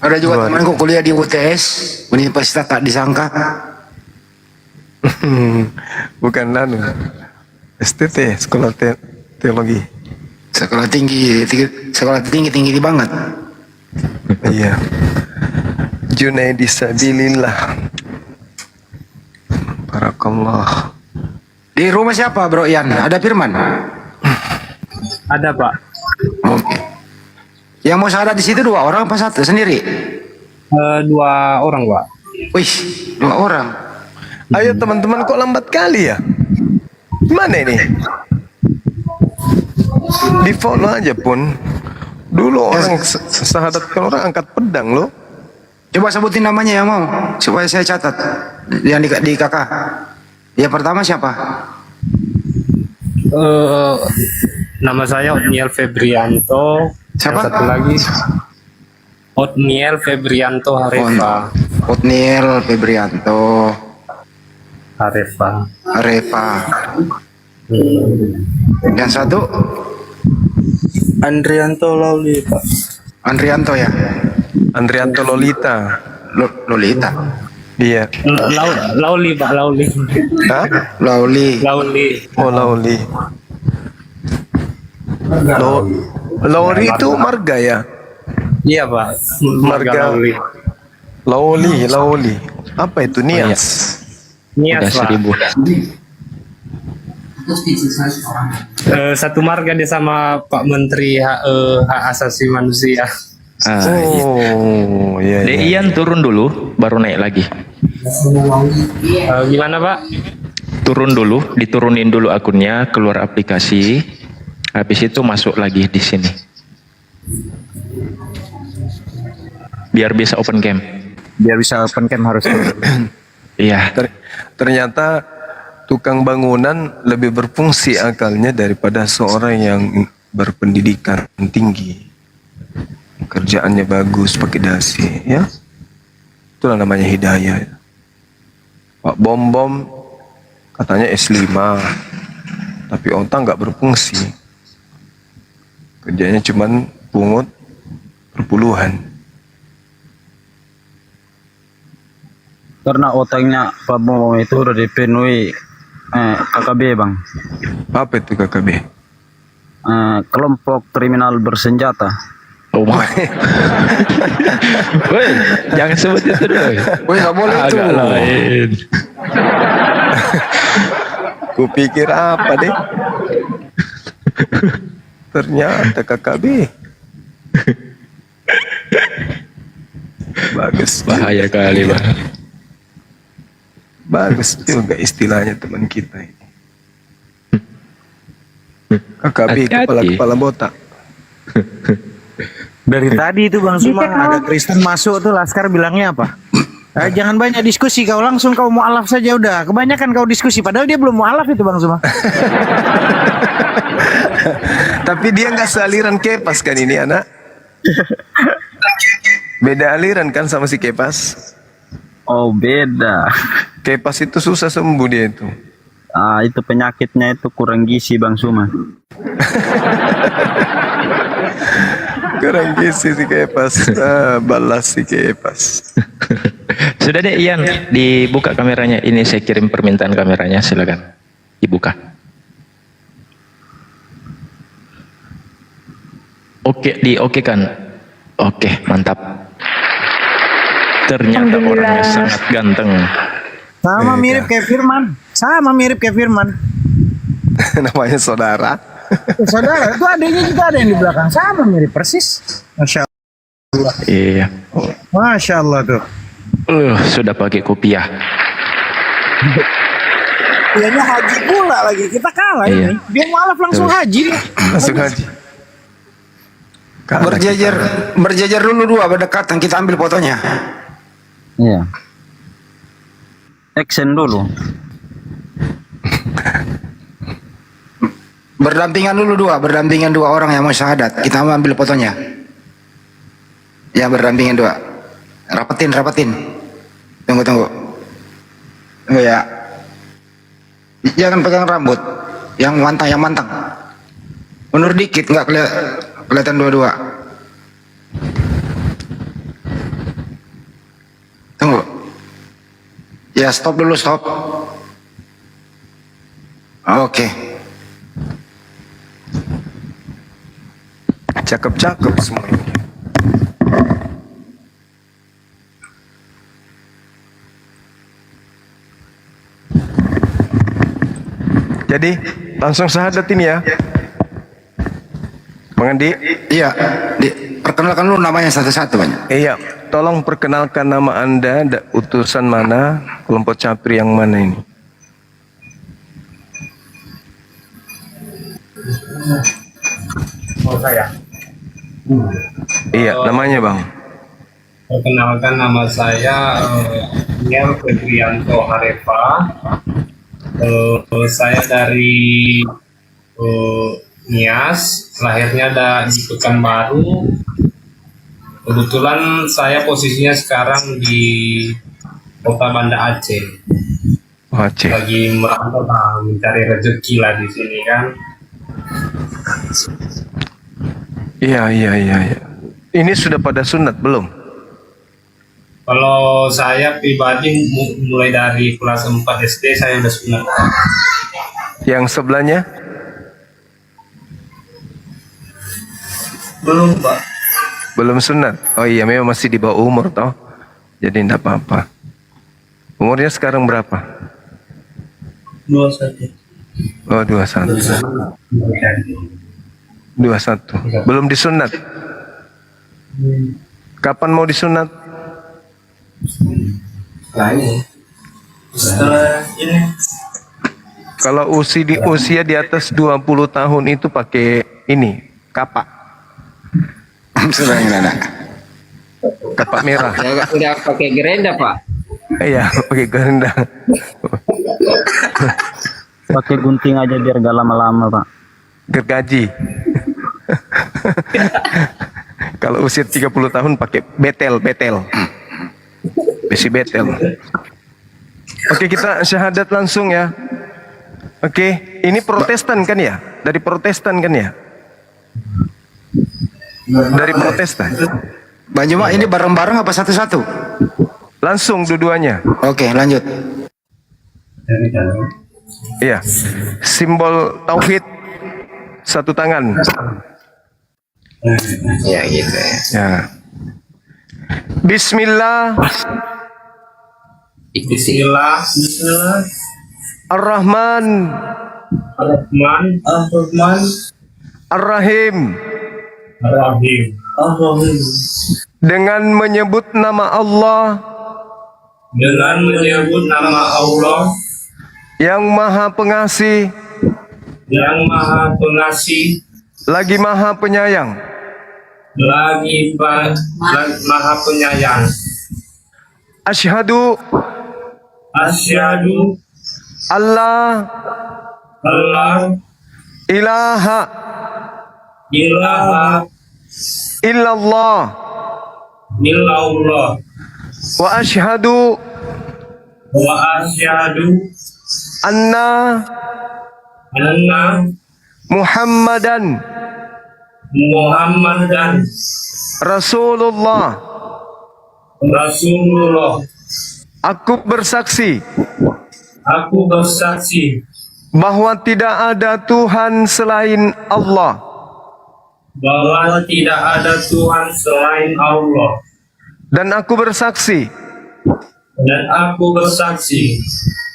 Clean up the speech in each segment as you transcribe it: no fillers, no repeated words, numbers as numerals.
Ada juga temanku kuliah di UTS, Universitas tak disangka. Bukan anu. STT, Sekolah Teologi. Sekolah tinggi banget. Iya. Junaidi Sabilillah. Barakallah. Di rumah siapa Bro Ian? Ada Firman? Ada Pak. Oke. Yang mau syahadat di situ 2 orang apa 1 sendiri? 2 orang Pak. Wih, 2 orang. Ayo teman-teman, kok lambat kali ya? Mana ini? Di follow aja pun. Dulu orang syahadatkan orang angkat pedang loh. Coba sebutin namanya yang mau, supaya saya catat. Yang di kakak. Yang pertama siapa? Nama saya Otniel Febrianto. Siapa? Yang satu lagi Otniel Febrianto Harefa. Otniel Febrianto Harefa. Yang satu Andrianto Lauli Pak. Andrianto ya? Andrianto Lolita. Lolita. Iya. Lauli Pak, Lauli. Hah? Lauli. Oh, Lauli. Lauri itu marga ya? Iya Pak. Marga Lauli. Apa itu? Nias. Nias Pak. 1000. Satu marga dia sama Pak Menteri Hak Asasi Manusia. Oh, iya. Ian turun dulu, baru naik lagi. Gimana Pak? Turun dulu, diturunin dulu akunnya, keluar aplikasi, habis itu masuk lagi di sini. Biar bisa open cam. Harus. Iya. Ternyata tukang bangunan lebih berfungsi akalnya daripada seorang yang berpendidikan tinggi. Kerjaannya bagus pakai dasi, ya. Itulah namanya hidayah. Pak Bom katanya S5, tapi otak nggak berfungsi. Kerjanya cuman pungut perpuluhan. Karena otaknya Pak Bom itu udah dipenuhi KKB Bang. Apa itu KKB? Kelompok kriminal bersenjata. Oh my. Woi, jangan sebut itu dong. Woi, nggak boleh itu. Agak lain. Kupikir apa deh? Ternyata KKB. Bagus. Bahaya kali, Bang. Bagus juga istilahnya teman kita ini. KKB, kepala botak. Dari tadi itu Bang Suma ada Kristen masuk tuh Laskar bilangnya apa? Jangan banyak diskusi, kau langsung kau mualaf saja udah. Kebanyakan kau diskusi, padahal dia belum mualaf itu Bang Suma. Tapi dia nggak sealiran Kepas kan ini anak. Beda aliran kan sama si Kepas. Oh beda. Kepas itu susah sembuh dia itu. Itu penyakitnya itu kurang gizi Bang Suma. Kurang gizi si Kepas. Balas si Kepas. Sudah deh Ian, dibuka kameranya. Ini saya kirim permintaan kameranya, silakan dibuka. Oke, oke kan? Oke, mantap. Ternyata orangnya sangat ganteng. Sama mirip kayak Firman. Namanya saudara. Saudara, itu adanya juga ada yang di belakang. Sama mirip persis. Masya Allah. Iya. Masya Allah tuh. Sudah pakai kopiah. Dianya haji pula lagi. Kita kalah ini. Dia mualaf langsung haji. Langsung haji. Berjajar dulu 2 berdekatan, kita ambil fotonya. Iya. Action dulu. Berdampingan dulu 2 orang yang mau syahadat. Kita mau ambil fotonya. Ya, berdampingan 2. Rapetin. Tunggu. Tunggu ya. Jangan pegang rambut. Yang mantang. Mundur dikit, nggak kelihatan dua-dua. Tunggu. Ya, stop dulu, stop. Oke. Cakep-cakep semua ini. Jadi langsung syahadat ini ya, Bang Andi. Iya, perkenalkan dulu namanya satu-satu, banyak. Iya, tolong perkenalkan nama Anda, utusan mana, kelompok capri yang mana ini. Oh saya. Iya, namanya Bang. Perkenalkan nama saya Niel Fedrianto Harefa. Saya dari Nias, lahirnya ada di Pekanbaru. Kebetulan saya posisinya sekarang di Kota Banda Aceh. Aceh. Lagi merantau lah, mencari rezeki lah di sini kan. Iya. Ini sudah pada sunat belum? Kalau saya pribadi mulai dari kelas 4 SD saya udah sunat. Yang sebelahnya? Belum, Pak. Belum sunat. Oh iya, memang masih di bawah umur toh. Jadi tidak apa-apa. Umurnya sekarang berapa? 21. Oh, 21. 21. Belum disunat. Kapan mau disunat? Setelah ini. Kalau usia di atas 20 tahun itu pakai ini, kapak. Sudah yang mana? Kapak merah. Udah pakai gerenda, Pak. Iya, pakai ganda. Pakai gunting aja biar gak lama-lama, Pak. Gergaji. Kalau usia 30 tahun pakai betel. Besi betel. Oke, kita syahadat langsung ya. Oke, ini Protestan kan ya? Dari Protestan kan ya? Dari Protestan. Bang Juma, ini bareng-bareng apa satu-satu? Langsung dua-duanya. Oke, lanjut. Iya. Simbol tauhid satu tangan. Ya gitu ya. Ya. Bismillah. Bismillah. Ar-Rahman. Ar-Rahim. Dengan menyebut nama Allah yang Maha Pengasih, lagi Maha Penyayang. Asyhadu Allah ilaha illallah wa asyhadu anna Muhammadan Rasulullah. Aku bersaksi bahwa tidak ada Tuhan selain Allah. Dan aku bersaksi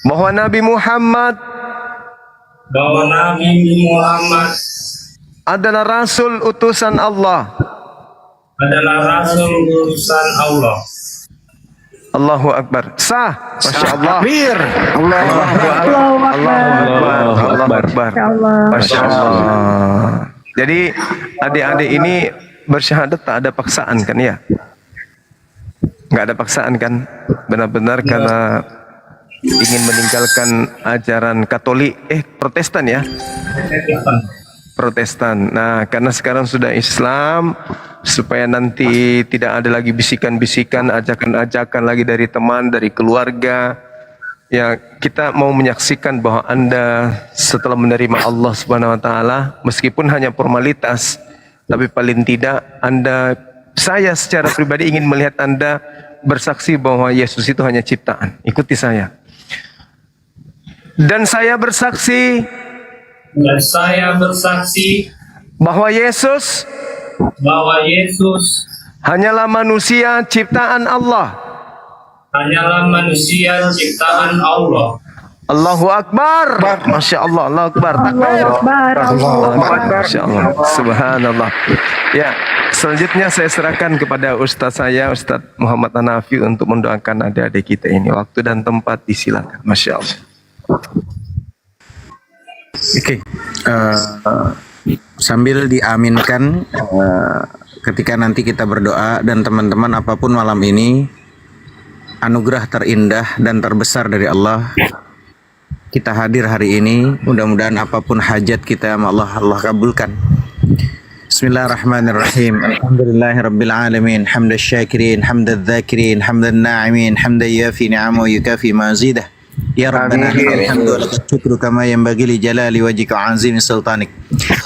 bahwa Nabi Muhammad adalah Rasul utusan Allah. Allahu Akbar. Sah. Masya Allah. Takbir. Allahu Akbar. Allahu Akbar. Masya Allah. Jadi adik-adik ini bersyahadat tak ada paksaan kan ya? Nggak ada paksaan kan? Benar-benar karena ingin meninggalkan ajaran Katolik, Protestan ya? Protestan. Nah, karena sekarang sudah Islam, supaya nanti tidak ada lagi bisikan-bisikan, ajakan-ajakan lagi dari teman, dari keluarga, ya kita mau menyaksikan bahwa Anda setelah menerima Allah Subhanahu wa taala, meskipun hanya formalitas, tapi paling tidak saya secara pribadi ingin melihat Anda bersaksi bahwa Yesus itu hanya ciptaan. Ikuti saya. Dan saya bersaksi bahwa Yesus hanyalah manusia ciptaan Allah. Allahu Akbar. Masya Allah. Allahu Akbar. Allahu Akbar. Masya Allah. Subhanallah. Ya, selanjutnya saya serahkan kepada Ustadz saya, Ustadz Muhammad Hanafi, untuk mendoakan adik-adik kita ini. Waktu dan tempat disilakan. Masya Allah. Oke. Sambil diaminkan, ketika nanti kita berdoa, dan teman-teman apapun malam ini, anugerah terindah dan terbesar dari Allah, kita hadir hari ini. Mudah-mudahan apapun hajat kita, Allah kabulkan. Bismillahirrahmanirrahim. Alhamdulillahirabbil alamin, hamdasy syakirin, hamdadz dzakirin, hamdan na'imin, hamdan yafi ni'amahu yukafi mazidah. Ya Rabbana alhamdu wa lakal syukru kama yanbaghi li jalali wajhika wa azimi sultanik.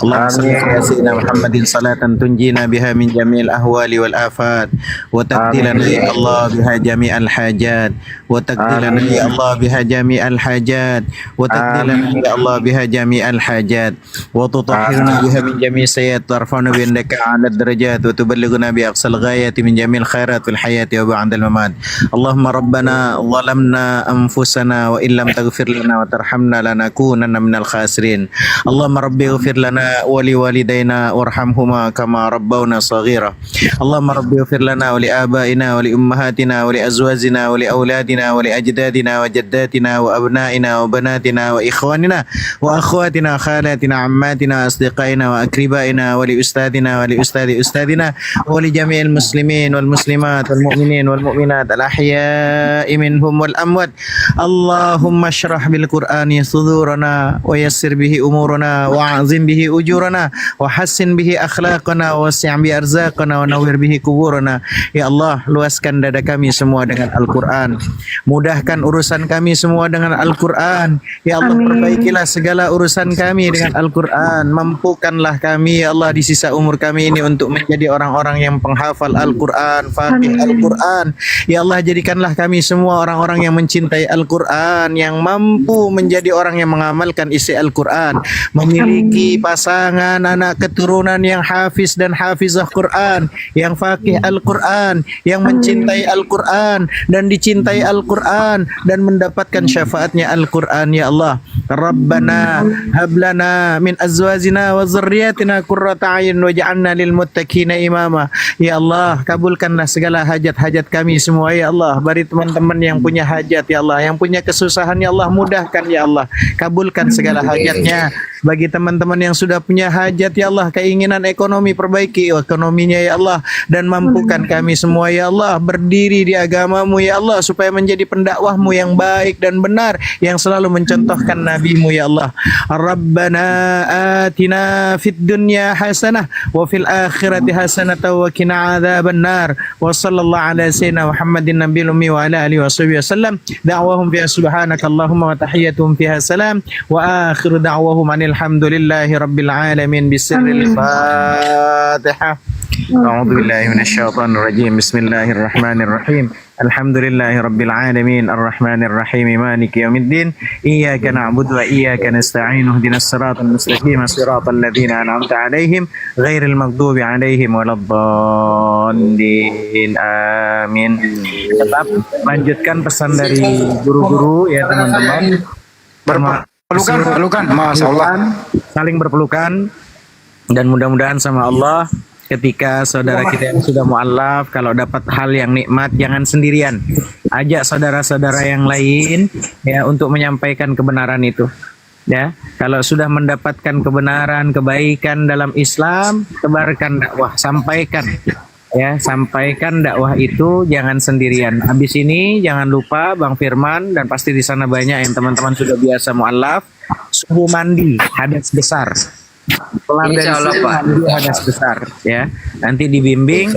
Allahumma salli ala sayyidina Muhammadin salatan tunjina biha min jami'il ahwali wal afat wa taqdilana ya Allah biha jami'al hajat wa taqdilana ya Allah biha jami'al hajat wa taqdilana ya Allah biha jami'al hajat wa tutahhirna biha min jami'i sayyi'at tarfa'na bi indaka 'ala darajat wa tuballighuna bi aqsal ghayati min jami'il khairat fil hayati wa ba'dal mamat. Allahumma rabbana zalamna anfusana wa illam taghfir lana wa tarhamna lanakunanna minal khasirin. Allahumma rabbi ighfir lana wa li walidayna warhamhuma kama rabbawna saghira. Allahumma rabbi ighfir lana wa li abaina wa li ummahatina wa li azwajina wa li auladina wa li ajdadina wa jaddatina wa abnaina wa banatina wa ikhwanina wa akhwatina khalatina ammatina asdiqaina wa akribaina wa li ustadina wa li ustadi ustadina wa li jami'il muslimin wal muslimat wal mu'minin wal mu'minat al ahya'i minhum wal amwat. Allahumma syrah bil Qur'ani sudurana wa yassir bihi umurana wa azim bihi ujurana wa hassin bihi akhlaqana wa wasi' bihi arzaqana wa nawwir bihi kuburana. Ya Allah, luaskan dada kami semua dengan Al-Qur'an. Mudahkan urusan kami semua dengan Al-Qur'an. Ya Allah, perbaikilah segala urusan kami dengan Al-Qur'an. Mampukanlah kami ya Allah di sisa umur kami ini untuk menjadi orang-orang yang penghafal Al-Qur'an, faqih Al-Qur'an. Ya Allah, jadikanlah kami semua orang-orang yang mencintai Al-Quran, yang mampu menjadi orang yang mengamalkan isi Al-Quran, memiliki pasangan, anak keturunan yang hafiz dan hafizah Quran, yang faqih Al-Quran, yang mencintai Al-Quran dan dicintai Al-Quran dan mendapatkan syafaatnya Al-Quran. Ya Allah, Rabbana hablana min azwajina wa dzurriyyatina qurrata a'yun waj'alna lil muttaqina imama. Ya Allah, kabulkanlah segala hajat-hajat kami semua ya Allah. Bagi teman-teman yang punya hajat ya Allah, yang punya kesusahan ya Allah, mudahkan ya Allah, kabulkan segala hajatnya. Bagi teman-teman yang sudah punya hajat ya Allah, keinginan ekonomi, perbaiki ekonominya ya Allah, dan mampukan kami semua ya Allah berdiri di agamamu ya Allah, supaya menjadi pendakwahmu yang baik dan benar, yang selalu mencontohkan nabimu ya Allah. Rabbana atina fid dunya hasanah wa fil akhirati hasanah wa qina adzabannar. Wa sallallahu ala sayyidina Muhammadin nabiyil ummi wa ala alihi wasallam. Da'wahum fiha subhanaka Allahumma wa tahiyyatuhum fiha salam wa akhiru da'wahum alhamdulillahi rabbil alamin bisirril Fatihah. A'udzu billahi minasyaitonir rajim. Bismillahirrahmanirrahim. Alhamdulillahi rabbil alamin arrahmanir rahim maliki yaumiddin. Iyyaka na'budu wa iyyaka nasta'in. Ihdinas siratal mustaqim siratal ladzina an'amta 'alaihim ghairil maghdubi 'alaihim waladdallin. Amin. Tetap lanjutkan pesan dari guru-guru ya teman-teman. Pelukan, Masya Allah. Saling berpelukan, dan mudah-mudahan sama Allah ketika saudara kita yang sudah mu'alaf, kalau dapat hal yang nikmat jangan sendirian, ajak saudara-saudara yang lain ya untuk menyampaikan kebenaran itu ya. Kalau sudah mendapatkan kebenaran, kebaikan dalam Islam, tebarkan dakwah, sampaikan ya, sampaikan dakwah itu, jangan sendirian. Habis ini jangan lupa Bang Firman, dan pasti di sana banyak yang teman-teman sudah biasa mu'alaf, suhu mandi hadas besar kelar dari Insya Allah, sini Pak. nanti hadas besar ya. Nanti dibimbing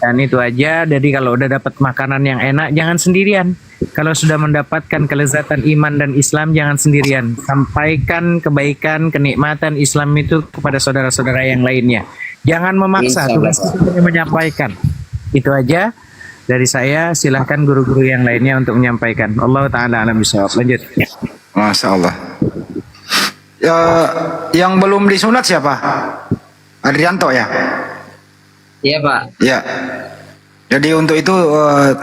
dan itu aja. Jadi kalau udah dapat makanan yang enak jangan sendirian. Kalau sudah mendapatkan kelezatan iman dan Islam jangan sendirian. Sampaikan kebaikan, kenikmatan Islam itu kepada saudara-saudara yang lainnya. Jangan memaksa, Insya Allah, tugas kita hanya menyampaikan. Itu aja dari saya. Silahkan guru-guru yang lainnya untuk menyampaikan. Allah taala alam bisawab. Lanjut. Masya Allah. Yang belum disunat siapa? Adrianto ya? Iya Pak. Ya. Jadi untuk itu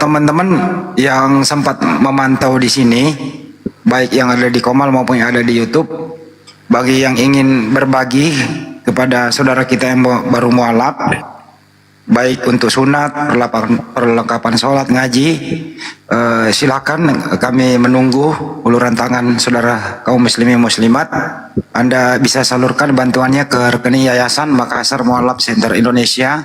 teman-teman yang sempat memantau di sini, baik yang ada di Komal maupun yang ada di YouTube, bagi yang ingin berbagi kepada saudara kita yang baru mualaf, baik untuk sunat, perlengkapan sholat, ngaji, silakan kami menunggu uluran tangan saudara kaum muslimin muslimat. Anda bisa salurkan bantuannya ke rekening Yayasan Makassar Mualaf Center Indonesia,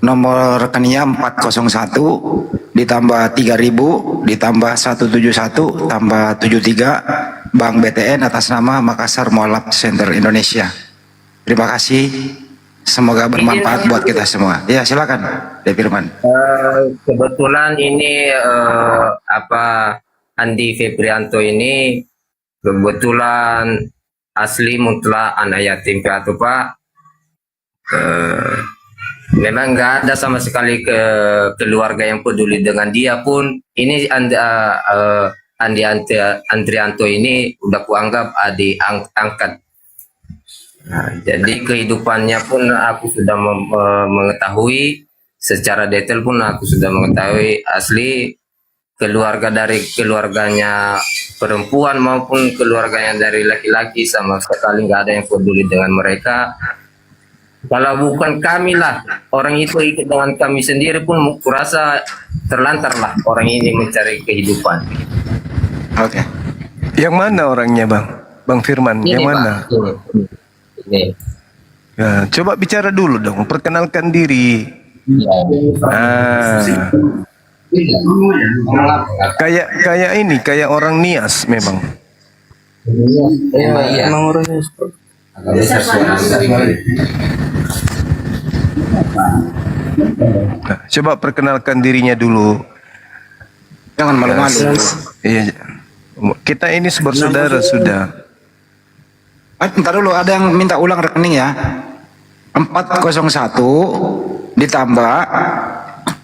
nomor rekeningnya 401 ditambah 3000 ditambah 171 tambah 73 Bank BTN atas nama Makassar Mualaf Center Indonesia. Terima kasih. Semoga bermanfaat buat kita semua. Ya, silakan, De Firman. Kebetulan ini Andi Febrianto ini kebetulan asli mutlak anak yatim piatu Pak. Memang nggak ada sama sekali keluarga yang peduli dengan dia pun. Ini Andi Andrianto ini udah kuanggap adik angkat. Nah, jadi kehidupannya pun aku sudah mengetahui secara detail pun aku sudah mengetahui asli keluarganya perempuan maupun keluarganya dari laki-laki sama sekali nggak ada yang peduli dengan mereka. Kalau bukan kami lah, orang itu ikut dengan kami sendiri pun kurasa terlantar lah orang ini mencari kehidupan. Oke. Yang mana orangnya Bang? Bang Firman, Ini, yang Pak. mana? Ini. Ya, coba bicara dulu dong, perkenalkan diri. Kayak ini, kayak orang Nias memang. Iya. Emang orangnya Nah, coba perkenalkan dirinya dulu. Jangan malu-malu. Iya, kita ini bersaudara sudah. Bentar dulu, ada yang minta ulang rekening ya. 401 ditambah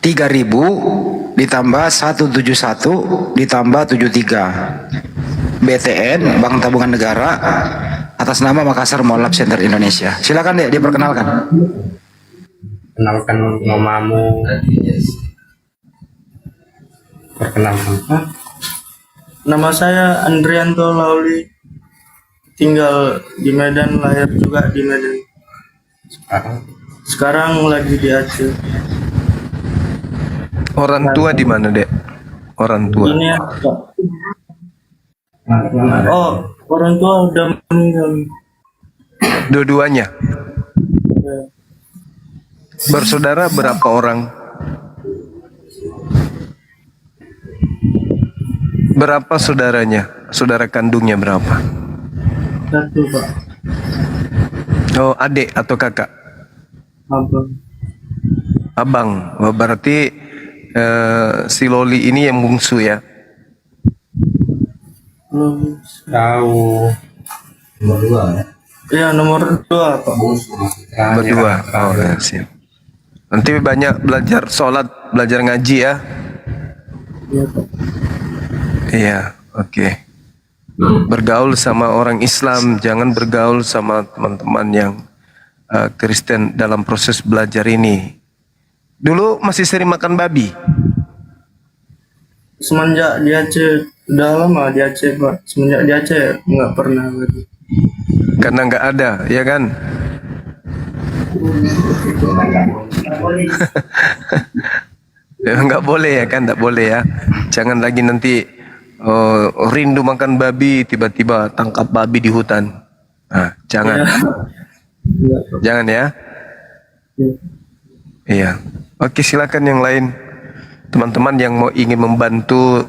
3000 ditambah 171 ditambah 73 BTN Bank Tabungan Negara atas nama Makassar Mualaf Center Indonesia. Silakan Dek, diperkenalkan. Kenalkan namamu. Perkenalkan. Nama saya Andrianto Lauli, tinggal di Medan, lahir juga di Medan. Sekarang lagi di Aceh. Orang tua di mana, Dek? Orang tua. Ini ya, Pak. Oh, orang tua udah meninggal. Dua-duanya. Ya. Bersaudara berapa orang? Berapa saudaranya? Saudara kandungnya berapa? Satu Pak, Oh, adik atau kakak? abang. Abang. Oh, berarti si Loli ini yang bungsu ya? Belum. Tahu. Iya, nomor 2 Pak. Berdua. Oh, ya, siap. Nanti banyak belajar sholat, belajar ngaji ya? Iya Pak. Iya, oke. Bergaul sama orang Islam, jangan bergaul sama teman-teman yang Kristen dalam proses belajar ini. Dulu masih sering makan babi. Semenjak di Aceh, udah lama di Aceh Pak. Semenjak di Aceh nggak pernah lagi. Karena nggak ada, ya kan? Ya, nggak boleh ya kan, nggak boleh ya. Jangan lagi nanti rindu makan babi, tiba-tiba tangkap babi di hutan. Nah, jangan, jangan ya. Iya. Oke, silakan yang lain. Teman-teman yang mau ingin membantu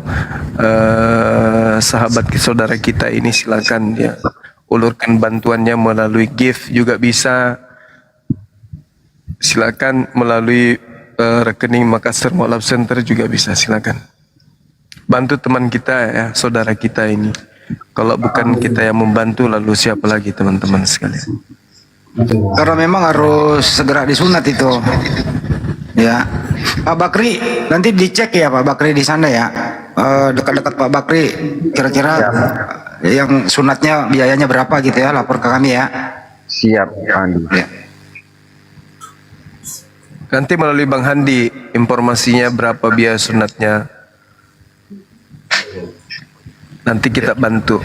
sahabat saudara kita ini silakan ya. ulurkan bantuannya melalui gift juga bisa. Silakan melalui rekening Makassar Mualaf Center juga bisa, silakan. Bantu teman kita ya, saudara kita ini. Kalau bukan kita yang membantu, lalu siapa lagi teman-teman sekalian? Karena memang harus segera disunat itu. Ya, Pak Bakri nanti dicek ya Pak Bakri di sana ya. Dekat-dekat Pak Bakri kira-kira yang sunatnya biayanya berapa gitu ya, lapor ke kami ya. Siap, Andi. Ya. Nanti melalui Bang Handi informasinya berapa biaya sunatnya. Nanti kita bantu.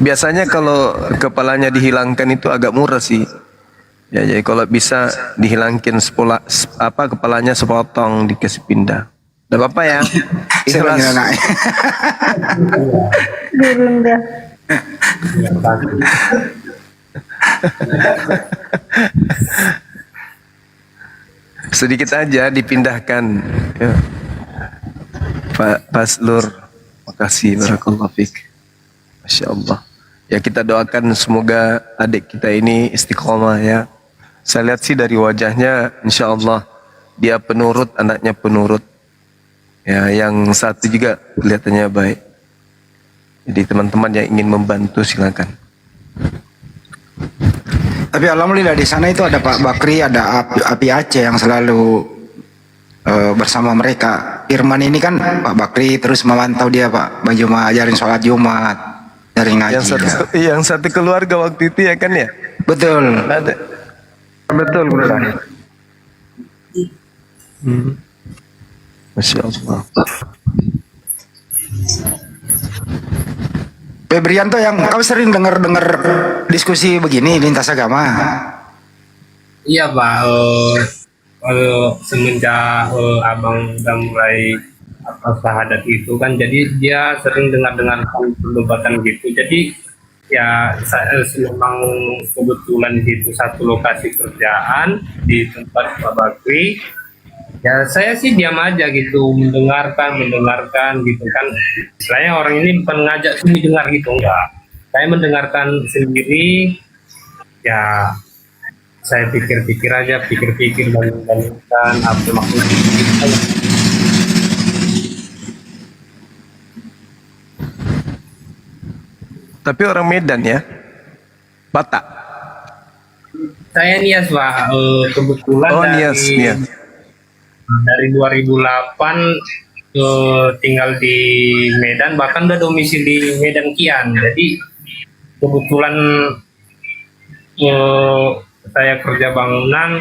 Biasanya kalau kepalanya dihilangkan itu agak murah sih. Ya, jadi kalau bisa dihilangkan kepalanya sepotong dikasih pindah. Tidak apa-apa ya. Ikhlas. Sedikit aja dipindahkan. Ya. Pak Paslur, makasih, barakallahu fiik. Masya Allah. Ya kita doakan semoga adik kita ini istiqomah ya. Saya lihat sih dari wajahnya, insya Allah dia penurut, anaknya penurut. Ya, yang satu juga kelihatannya baik. Jadi teman-teman yang ingin membantu silakan. Tapi alhamdulillah di sana itu ada Pak Bakri, ada Api Aceh yang selalu bersama mereka. Firman ini kan Pak Bakri terus memantau dia Pak, baju ajarin sholat Jumat, dari ngaji. Yang satu keluarga waktu itu ya kan ya? Betul. Ada. Betul, Bro. Masya Allah. Febrianto, yang kau sering dengar diskusi begini lintas agama. Iya Pak, semenjak abang udah mulai syahadat itu kan, jadi dia sering dengar perdebatan gitu. Jadi ya memang kebetulan itu satu lokasi kerjaan di tempat Pak Bakri. Ya saya sih diam aja gitu, mendengarkan gitu kan. Saya orang ini bukan ngajak sini dengar gitu, enggak. Saya mendengarkan sendiri. Ya saya pikir-pikir aja, banding-bandingkan apa maksudnya. Tapi orang Medan ya? Batak? Saya Nias Pak, kebetulan Nias. Dari 2008 tinggal di Medan, bahkan udah domisili Medan Kian. Jadi kebetulan saya kerja bangunan,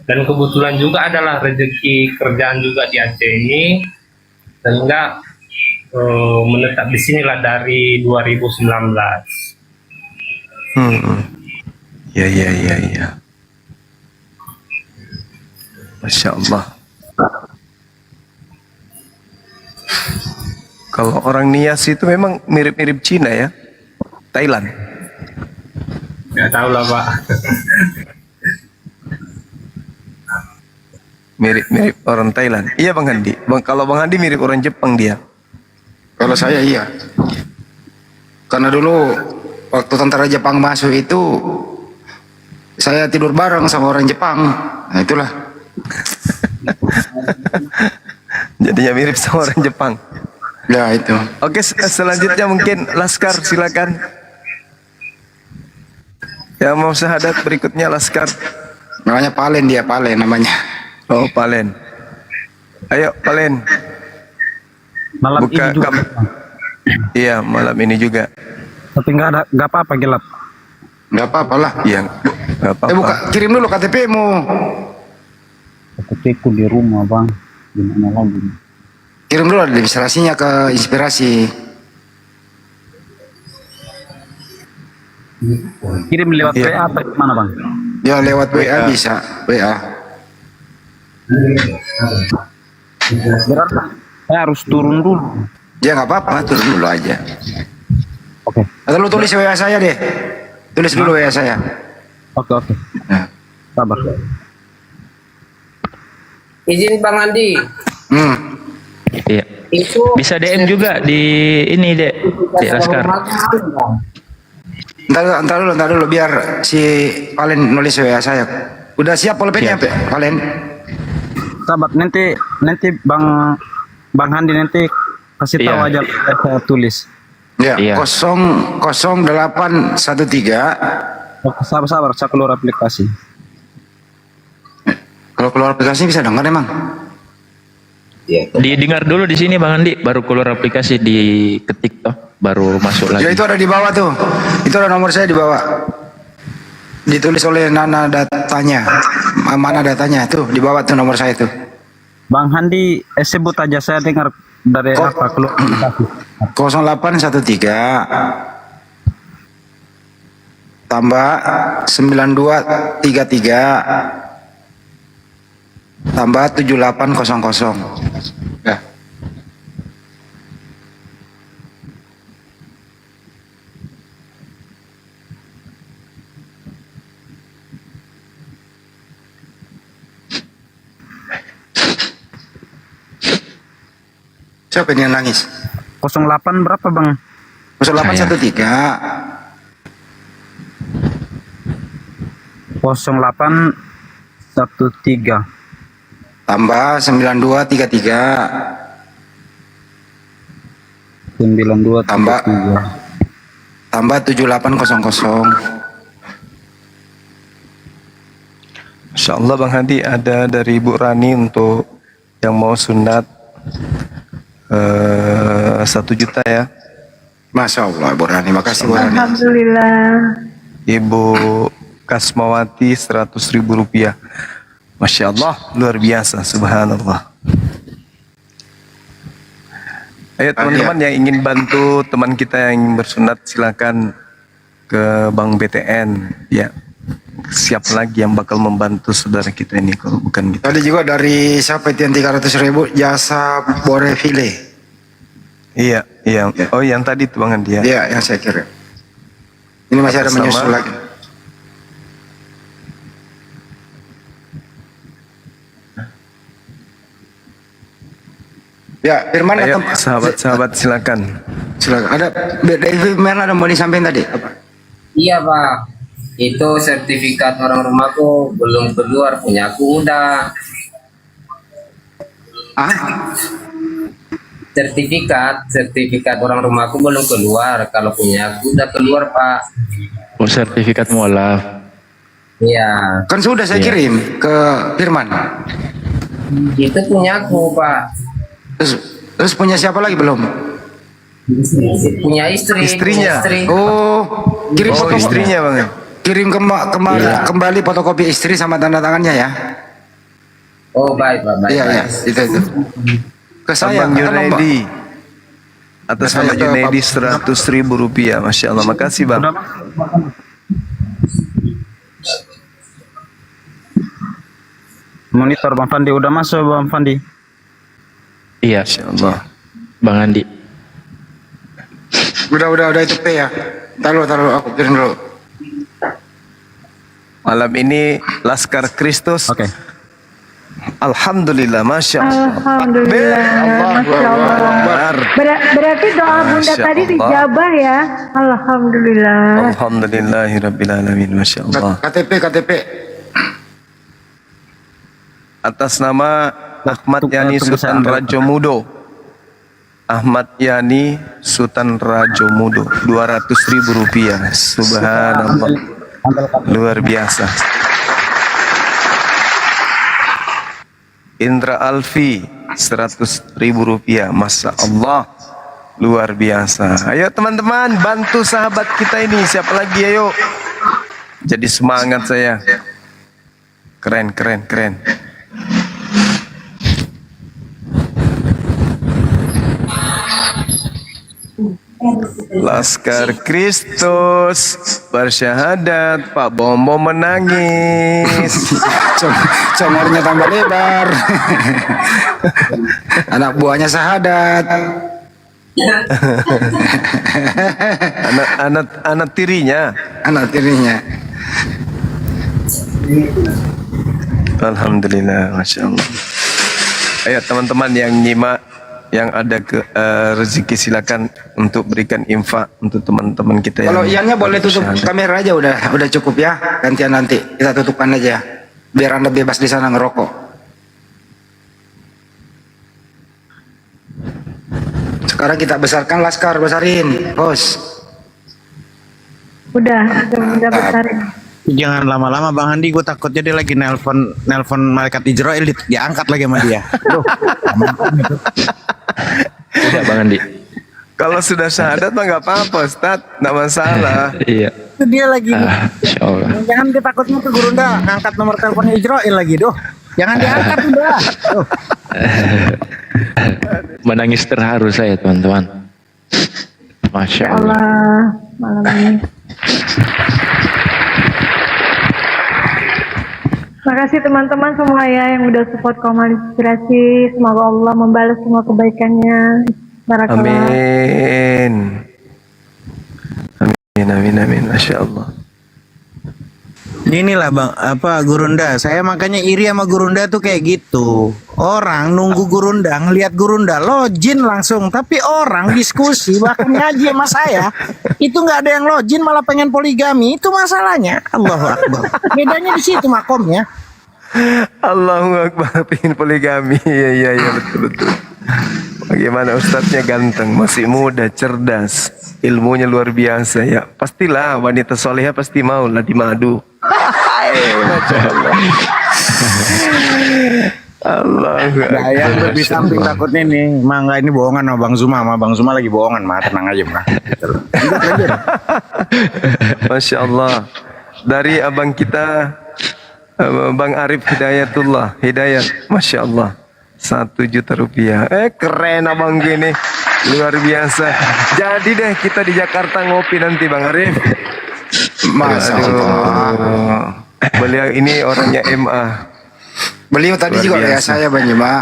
dan kebetulan juga adalah rezeki kerjaan juga di Aceh ini, sehingga menetap di sinilah dari 2019. Ya. Masya Allah. Kalau orang Nias itu memang mirip-mirip Cina ya? Thailand? Nggak tahu lah Pak. Mirip-mirip orang Thailand. Iya Bang Handi. Kalau Bang Handi mirip orang Jepang dia. Kalau saya iya. Karena dulu waktu tentara Jepang masuk itu saya tidur bareng sama orang Jepang. Nah itulah. Jadinya mirip sama orang Jepang. Ya itu. Oke, selanjutnya mungkin Laskar, silakan. Yang mau syahadat berikutnya Laskar. Namanya Palen, dia Palen namanya. Oh Palen. Ayo Palen. Malam Buka ini juga. Iya malam ini juga. Tapi nggak apa-apa gelap. Nggak apa-apa lah. Iya nggak apa-apa. Buka, kirim dulu KTP-mu. KTP ku di rumah Bang. Gimana lagi? Kirim dulu administrasinya ke Inspirasi. Kirim lewat WA atau gimana Bang? Ya lewat WA bisa. WA. Berarti saya harus turun dulu. Ya nggak apa-apa, turun dulu aja. Oke. Atau lu tulis WA saya deh. Tulis dulu WA saya. Oke. Nah. Sabar. Izin Bang Andi. Iya. Itu Bisa DM juga di ini Dek, di Laskar. Ntar dulu biar si Valen nulis WA saya. Udah siap pulpennya, Valen? Sahabat, nanti Bang Handi nanti kasih tahu Iya. aja saya tulis. Ya, Iya. 0813. Sabar, saya keluar aplikasi. Kalau keluar aplikasi bisa dengar emang? Didengar dulu di sini Bang Andi, baru keluar aplikasi di ketik toh, baru masuk lagi. Ya itu ada di bawah tuh. Itu ada nomor saya di bawah. Ditulis oleh Nana datanya. Mana datanya tuh di bawah tuh nomor saya tuh. Bang Handi, sebut aja saya dengar dari Kok- apa keluar aplikasi. 0813 tambah 9233 tambah 7800. Ya. Siapa ini yang nangis? 08 berapa Bang? 0813 0813 tambah 9233 9233 tambah 7800. Insya Allah Bang Hadi ada dari Ibu Rani untuk yang mau sunat 1 juta ya. Masya Allah, Bu Rani. Makasih Bu Rani. Alhamdulillah. Ibu Kasmawati 100.000 rupiah. Masya Allah, luar biasa, subhanallah. Ayo teman-teman yang ingin bantu teman kita yang ingin bersunat silakan ke Bank BTN ya. Siapa lagi yang bakal membantu saudara kita ini kalau bukan kita. Tadi juga dari siapa itu yang 300.000 jasa Borefile. Iya. Oh yang tadi tuh Bang Andi ya. Iya, yang saya kira. Ini masih ada Atas nama- menyusul lagi. Ya, Firman Ayo atau sahabat-sahabat silakan. silakan. Ada dari Firman ada mau disampaikan tadi apa? Iya Pak, itu sertifikat orang rumahku belum keluar, punya aku udah. Ah, Sertifikat orang rumahku belum keluar, kalau punya aku udah keluar Pak. Oh, sertifikat mualaf. Iya, kan sudah saya kirim ke Firman. itu punya aku Pak. Terus punya siapa lagi belum? Punya istri. Istrinya? punya istri. Oh, kirim Oh foto istrinya Bang. kirim kembali fotokopi istri sama tanda tangannya ya. Oh baik Pak, baik. Iya, iya, baik. itu. Ke saya, Abang kan, Mbak. Junaidi. Atas Saya nama ke Junaidi 100.000 rupiah. Masya Allah, makasih Bang. Udah, Bang? Monitor Bang Fandi udah masuk Bang Fandi. Iya, Masya Allah. Bang Andi. Udah itu P ya. Taruh aku kirim dulu. Malam ini Laskar Kristus. Oke. Alhamdulillah, Masya Allah. Alhamdulillah. Masya Allah. Berarti doa Bunda Masya tadi Allah. dijabah ya. Alhamdulillah. Alhamdulillahirrabbilalamin. Masya Allah. KTP. Atas nama Ahmad Yani Tunggu Sultan saya. Rajo Mudo. Ahmad Yani Sultan Rajo Mudo 200.000 rupiah. Subhanallah, luar biasa. Indra Alfi 100.000 rupiah. Masya Allah, luar biasa. Ayo teman-teman bantu sahabat kita ini. Siapa lagi ayo? Jadi semangat saya. Keren. Laskar Kristus bersyahadat, Pak Bombo menangis. Comornya tambah lebar. Anak buahnya sahadat. Anak tirinya. Anak tirinya. Alhamdulillah, Masya Allah. Ayo teman-teman yang nyimak yang ada rezeki silakan untuk berikan infak untuk teman-teman kita Kalau yang Iannya boleh tutup syahadat. kamera aja, udah cukup ya. Gantian nanti kita tutupkan aja, biar Anda bebas di sana ngerokok. Sekarang kita besarkan Laskar, besarin, bos. Udah besarin. Jangan lama-lama Bang Andi, gue takutnya dia lagi nelpon malaikat Israel, diangkat lagi sama dia. Aduh, Tidak Bang Andi. Kalau sudah syahadat mah nggak apa-apa Ustaz, nggak masalah. Iya. itu dia lagi. Insya Allah. Jangan ditakutnya tuh Gurunda ngangkat nomor teleponnya Israel lagi, doh. Jangan diangkat udah. Tuh. Menangis terharu saya teman-teman. Masya Ya Allah. Allah, malam ini. Makasih teman-teman semua ya yang udah support Komar Inspirasi. Semoga Allah membalas semua kebaikannya. Barakallah. Amin. Amin, amin, amin. Masya Allah. Inilah Bang, Gurunda. Saya makanya iri sama Gurunda tuh kayak gitu. Orang nunggu Gurunda, ngelihat Gurunda, login langsung. Tapi orang diskusi, bahkan ngaji sama saya, itu nggak ada yang login, malah pengen poligami. Itu masalahnya. Allahu Akbar. Bedanya di situ makomnya. Allahu Akbar, pengen poligami. Iya, betul. Bagaimana ustadznya ganteng, masih muda, cerdas, ilmunya luar biasa ya. Pastilah wanita soleha pasti mau lah dimadu. Masya Allah. Allahu Nah, yang Akbar. lebih samping takutnya nih, mangga ini bohongan sama Bang Zuma, lagi bohongan, mah tenang aja mah. Masya Allah. Dari abang kita, Bang Arif Hidayat, Masya Allah. 1 juta rupiah. Keren abang gini, luar biasa. Jadi deh kita di Jakarta ngopi nanti Bang Arif. Masya Allah. Beliau ini orangnya MA. Beliau tadi Luar juga kayak biasa. saya Bang Jema.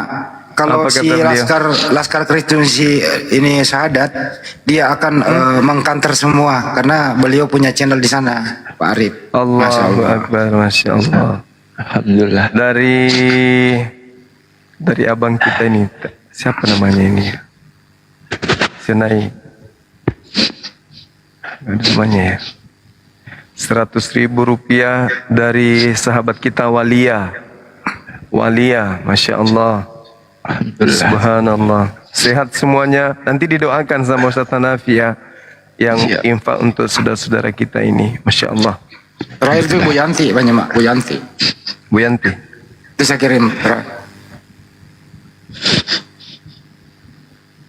Kalau Apa si kata beliau? Laskar Kristen si ini syahadat, dia akan mengkanter semua karena beliau punya channel di sana, Pak Arif. Masya Allahu Allah. Akbar, Masya Allah. Alhamdulillah. Dari abang kita ini, siapa namanya ini? Senai. Nggak ada namanya ya. 100.000 rupiah dari sahabat kita Walia, Masya Allah. Alhamdulillah. Subhanallah. Sehat semuanya. Nanti didoakan sama Ustaz Hanafi ya, yang Siap. infak untuk saudara-saudara kita ini. Masya Allah. Terakhir itu Bu Yanti, Bang Jema, Bu Yanti. Bu Yanti. Itu saya kirim terakhir.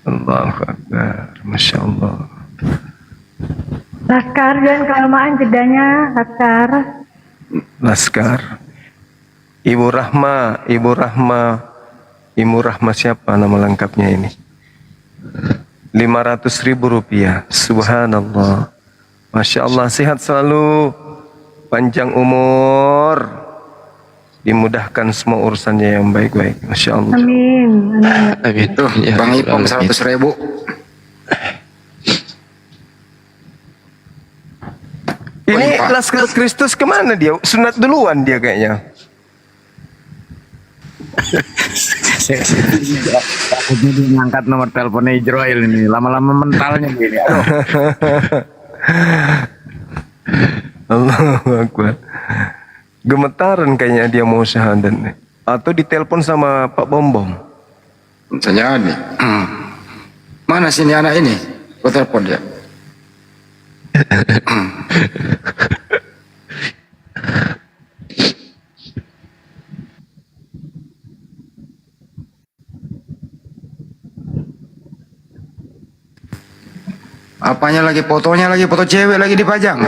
Allahu Akbar. Masya Allah. Laskar dan kelamaan jedanya, Laskar. Laskar. Ibu Rahma siapa nama lengkapnya ini? 500.000 rupiah. Subhanallah. Masya Allah, sehat selalu, panjang umur, dimudahkan semua urusannya yang baik-baik. Masya Allah. Amin. Amin. Tuh, Ya, Bang Ipong Amin. 100.000. Ini Wah, Pak. Laskar Kristus kemana dia? Sunat duluan dia kayaknya. Takutnya dia ngangkat nomor teleponnya Israel ini, lama-lama mentalnya gini. Aduh. Allahu Akbar. Gemetaran kayaknya dia mau syahadat nih. Atau ditelepon sama Pak Bom. Bisa jadi. Mana sini anak ini? Gua telepon dia. Apanya lagi, fotonya lagi, foto cewek lagi dipajang.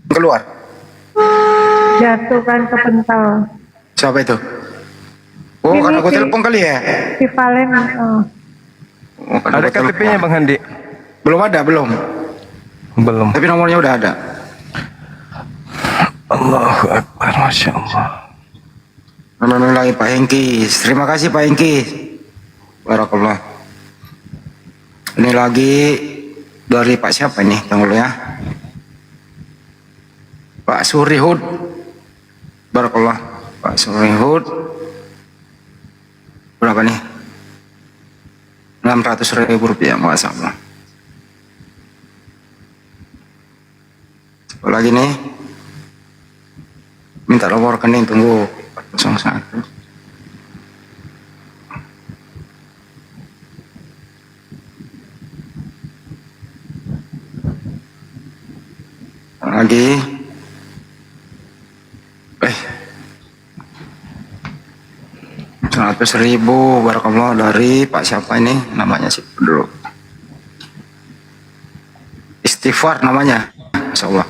Keluar. Jatuhkan ke pental. Siapa itu? Oh, Ini karena aku si- telepon kali ya. Si Valen. Oh. Oh, karena Ada gua telepon. KTP-nya Bang Handi? Belum ada, belum. Belum. Tapi nomornya udah ada. Allahu Akbar, Masya Allah. Nomor lagi Pak Hengkis. Terima kasih Pak Hengkis. Barakallah. Ini lagi dari Pak siapa ini? Tunggu dulu ya. Pak Surihud. Barakallah. Pak Surihud. Berapa nih? 600.000 rupiah. Masyaallah. Apa lagi nih? Minta nomor rekening, tunggu 01. Lagi 100.000 barakallah dari Pak siapa ini namanya sih dulu, Istighfar namanya, Masya Allah.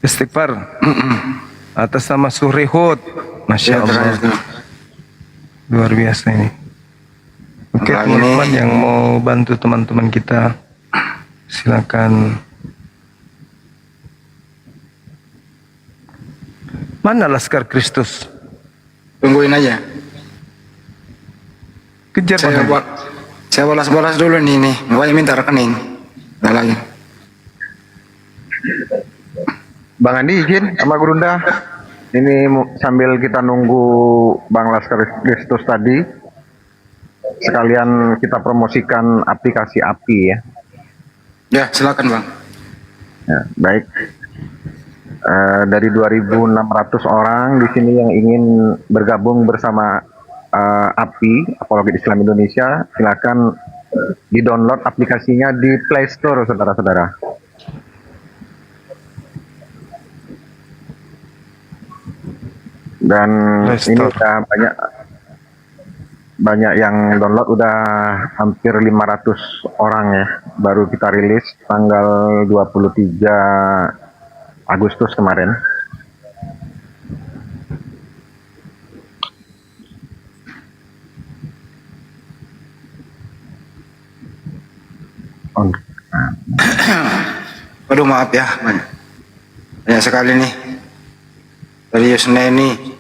Istighfar atas nama Surihud. Masya Ya, Allah, terakhir tuh. luar biasa ini. Oke, Lagi teman-teman nih. yang mau bantu teman-teman kita, silakan. Mana Laskar Kristus? Tungguin aja. Kejar Saya Bang. saya balas dulu nih. Pokoknya minta rekening. Nggak lagi. Bang Andi izin sama Gurunda. Ini sambil kita nunggu Bang Laskar Kristus tadi, sekalian kita promosikan aplikasi API ya. Ya, silakan Bang. Ya, baik. Dari 2.600 orang di sini yang ingin bergabung bersama API, Apologet Islam Indonesia, silakan di-download aplikasinya di Play Store, saudara-saudara. Dan Play ini Store. udah banyak yang download, udah hampir 500 orang ya. Baru kita rilis tanggal 23 Agustus kemarin. Aduh maaf ya, banyak sekali nih. Dari Yusneni.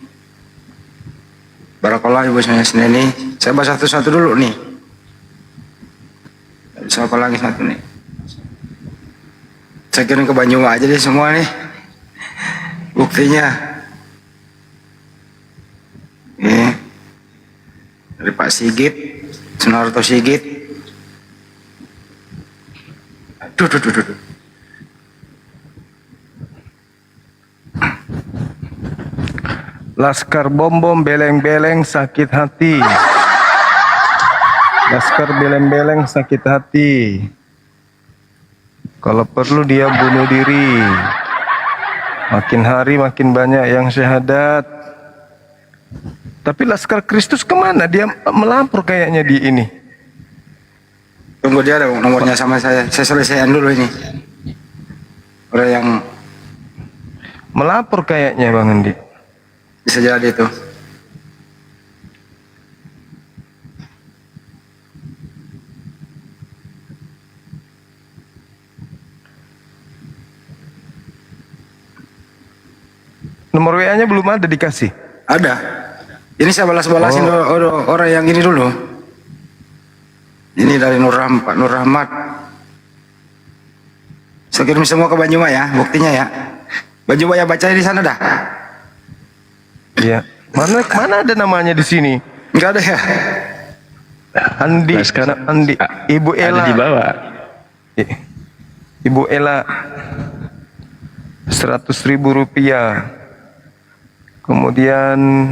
Barakallah Ibu Yusneni. Saya bahas satu-satu dulu nih. Siapa lagi satu nih? Saya kirim ke Banyumas aja deh semua nih. Buktinya. Nih. Dari Pak Sigit, Sunarto Sigit. Duh. Laskar Bom beleng-beleng sakit hati. Laskar beleng-beleng sakit hati. Kalau perlu dia bunuh diri. Makin hari makin banyak yang syahadat. Tapi Laskar Kristus kemana? Dia melapor kayaknya di ini. Tunggu dia ada nomornya sama saya. Saya selesaikan dulu ini. Orang yang Melapor kayaknya Bang Andi. bisa jadi itu. Nomor WA-nya belum ada dikasih. Ada. Ini saya balas-balasin orang yang ini dulu. Ini dari Pak Nur Rahmat. Saya kirim semua ke Banyumas ya, buktinya ya. Banyumas ya, baca di sana dah. Iya. Mana ada namanya di sini? Enggak ada ya. Andi, Laskar Andi, Ibu Ela. Ada di bawah. Ibu Ela 100.000 rupiah. Kemudian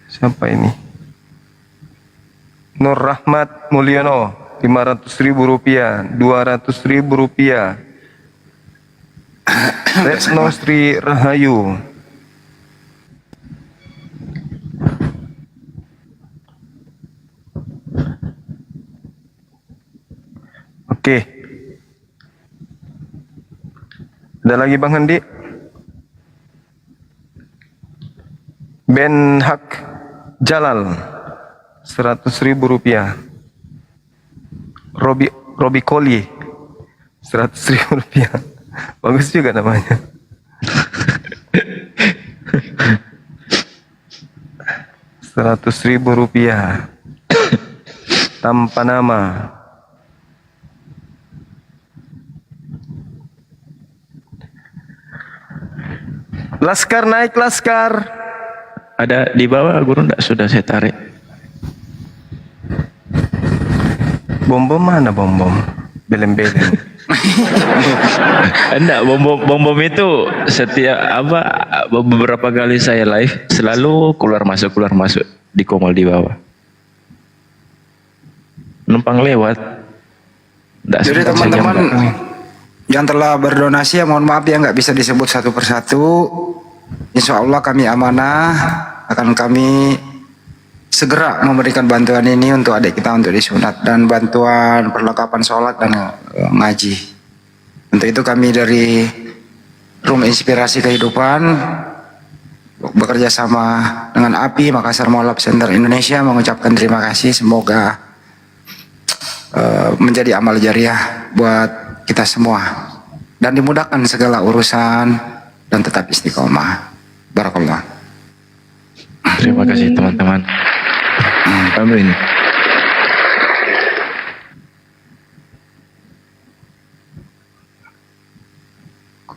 siapa ini? Nur Rahmat Mulyono 500.000 rupiah, 200.000 rupiah. Retno Sri Rahayu. Oke. Ada lagi Bang Handi? Ben Hak Jalal 100.000 rupiah. Robi Koli 100.000 rupiah. Bagus juga namanya. Rp100.000 tanpa nama. Laskar naik, Laskar. Ada di bawah guru enggak, sudah saya tarik. Bom-bom mana bom-bom? Belem-belem. Enggak, bom itu setiap beberapa kali saya live selalu keluar masuk di Komal di bawah. Numpang lewat. Nggak Jadi sempat saya teman-teman jambak. yang telah berdonasi ya mohon maaf ya nggak bisa disebut satu persatu. Insya Allah kami amanah akan kami segera memberikan bantuan ini untuk adik kita untuk disunat dan bantuan perlengkapan sholat dan ngaji. Untuk itu kami dari Room Inspirasi Kehidupan bekerja sama dengan API Makassar Mualaf Center Indonesia mengucapkan terima kasih. Semoga menjadi amal jariah buat kita semua dan dimudahkan segala urusan dan tetap istiqomah. Barakallah. Terima kasih teman-teman. Amin.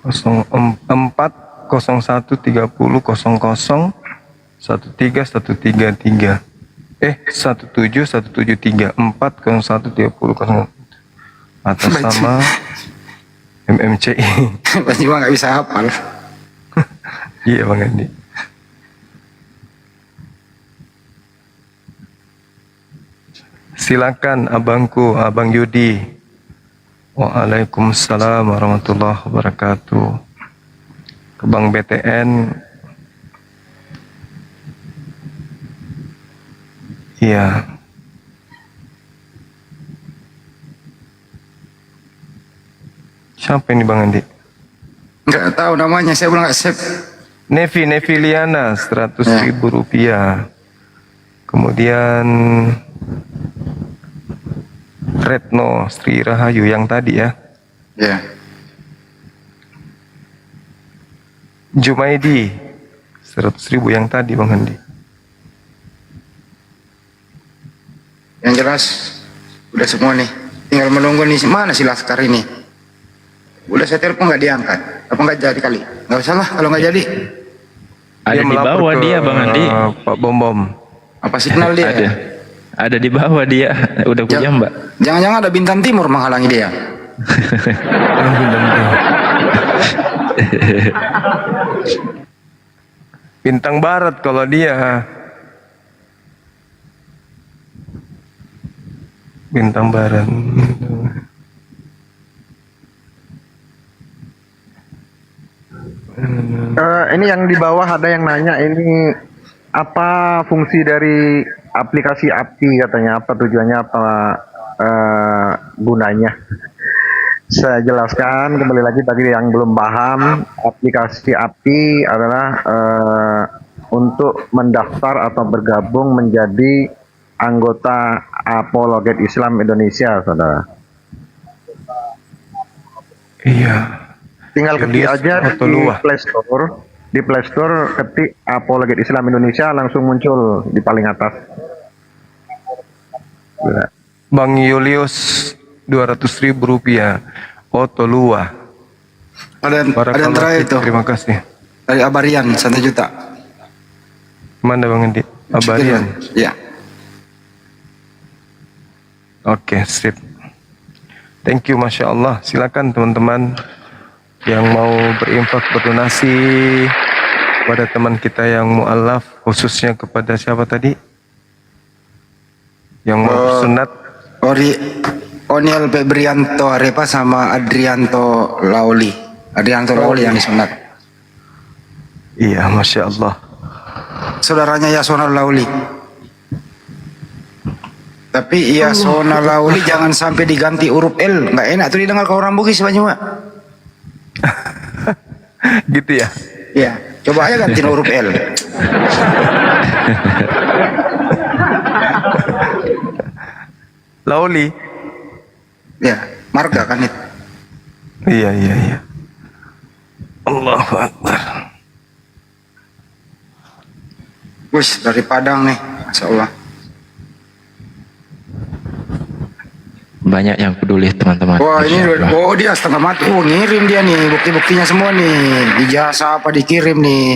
Kosong 17 atas sama MMCI. Pasti gua nggak bisa hafal. Iya Bang Andi. Silakan abangku, Abang Yudi. Waalaikumsalam warahmatullahi wabarakatuh. Ke Bang BTN. Iya. Siapa ini Bang Andi? Nggak tahu namanya, saya belum nggak save. Nevi Liana 100.000 rupiah. Kemudian Retno Sri Rahayu yang tadi ya. Ya. Jumaidi 100.000 yang tadi Bang Andi. Yang jelas udah semua nih. Tinggal menunggu nih mana si Laskar ini. Udah saya telepon nggak diangkat. Apa nggak jadi kali? Nggak usah lah kalau nggak jadi. Ada di melapor bawah ke, dia Bang Andi. Pak Bom. Apa signal dia? Ada di bawah dia. Udah punya Mbak. Jangan-jangan ada bintang timur menghalangi dia. Bintang barat kalau dia. Bintang barat. Ini yang di bawah ada yang nanya ini apa fungsi dari aplikasi API katanya, apa tujuannya, apa gunanya. Saya jelaskan kembali lagi bagi yang belum paham, aplikasi API adalah untuk mendaftar atau bergabung menjadi anggota Apologet Islam Indonesia, saudara. Iya. Tinggal ketik aja di Play Store. Di Play Store ketik Apologet Islam Indonesia langsung muncul di paling atas. Bang Julius 200.000 rupiah. Otolua. Ada yang terakhir itu. Terima kasih. Dari Abarian 1 juta. Mana Bang Andi? Abarian. Ya. Oke, sip. Thank you, Masya Allah. Silakan teman-teman yang mau berinfak, berdonasi kepada teman kita yang mu'alaf, khususnya kepada siapa tadi? Yang mau bersunat? Oniel Febrianto Arepa sama Adrianto Lauli. Adrianto Lauli yang disunat. Iya, Masya Allah. Saudaranya Yasona Lauli. Tapi Yasona Lauli jangan sampai diganti huruf L. Nggak enak tuh didengar ke orang Bugis banyak. Gitu ya? Iya. Coba aja ganti huruf L. Lauli. Ya, marga kan itu. Iya. Allahu Akbar. Wis dari Padang nih, Masya Allah. banyak yang peduli teman-teman. Wah ini Insya Allah. oh dia setengah mati. Oh ngirim dia nih bukti-buktinya semua nih. Ijazah apa dikirim nih.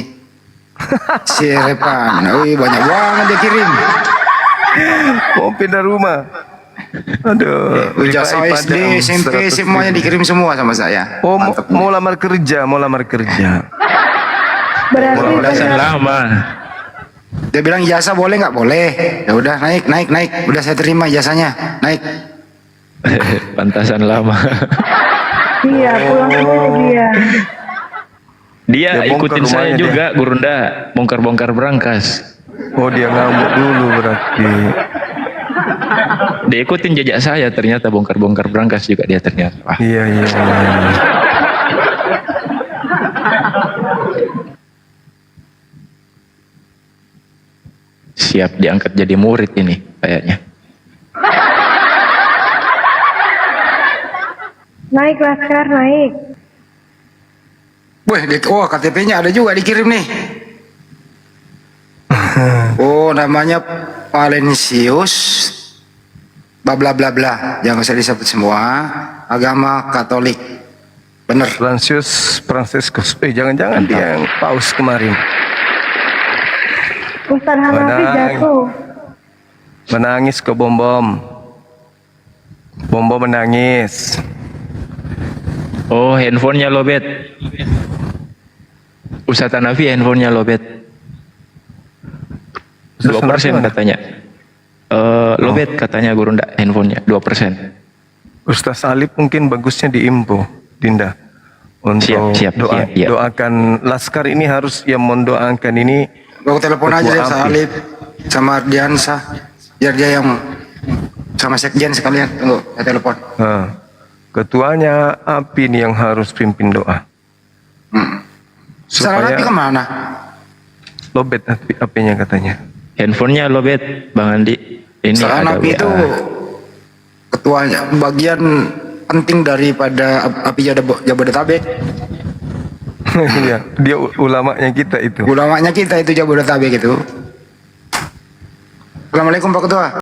Si Repan. Wih banyak banget dia kirim. Mau pindah rumah. Aduh. Ijazah Rifai SD, Padang, SMP 100 semuanya ribu. dikirim semua sama saya. Oh, Mantap. mau lamar kerja, mau lamar kerja. Berarti Batasan benar. lama. Dia bilang ijazah boleh nggak boleh. Ya udah naik. Udah saya terima ijazahnya. Naik. Pantasan lama. Iya, pulang ke sini dia. Dia Dia bongkar ikutin saya rumahnya juga, Gurunda, bongkar-bongkar berangkas. Oh, dia ngamuk dulu berarti. Dia ikutin jejak saya, ternyata bongkar-bongkar berangkas juga dia ternyata. Wah, Iya. siap diangkat jadi murid ini kayaknya. Naik Laskar, naik. Wih, oh KTP-nya ada juga dikirim nih. Oh namanya Valensius. Bla bla bla bla. Jangan usah disebut semua. Agama Katolik. Bener. Francis Franciscus. Jangan-jangan dia yang paus kemarin. Ustaz Hanafi Menang. jatuh. Menangis ke bom-bom. Bom-bom menangis. Oh, handphonenya lobet. Ustaz Hanafi handphonenya lobet. 2% katanya. Lobet katanya Gurunda handphonenya 2%. Ustaz Salib mungkin bagusnya diimpo, Dinda. Untuk Siap, siap. doakan Laskar ini harus yang mendoakan ini. Aku telepon aja Ketua deh API. Salib sama Ardiansa. Biar dia yang sama sekjen sekalian. Tunggu, saya telepon. Nah, ketuanya API ini yang harus pimpin doa. Salah Supaya Nabi kemana? lobet apinya katanya. Handphonenya lobet, Bang Andi. Ini Salah ada Nabi WA. itu ketuanya bagian penting daripada API Jabodetabek. Iya, dia ulamanya kita itu. Ulamanya kita itu Jabodetabek itu. Assalamualaikum Pak Ketua.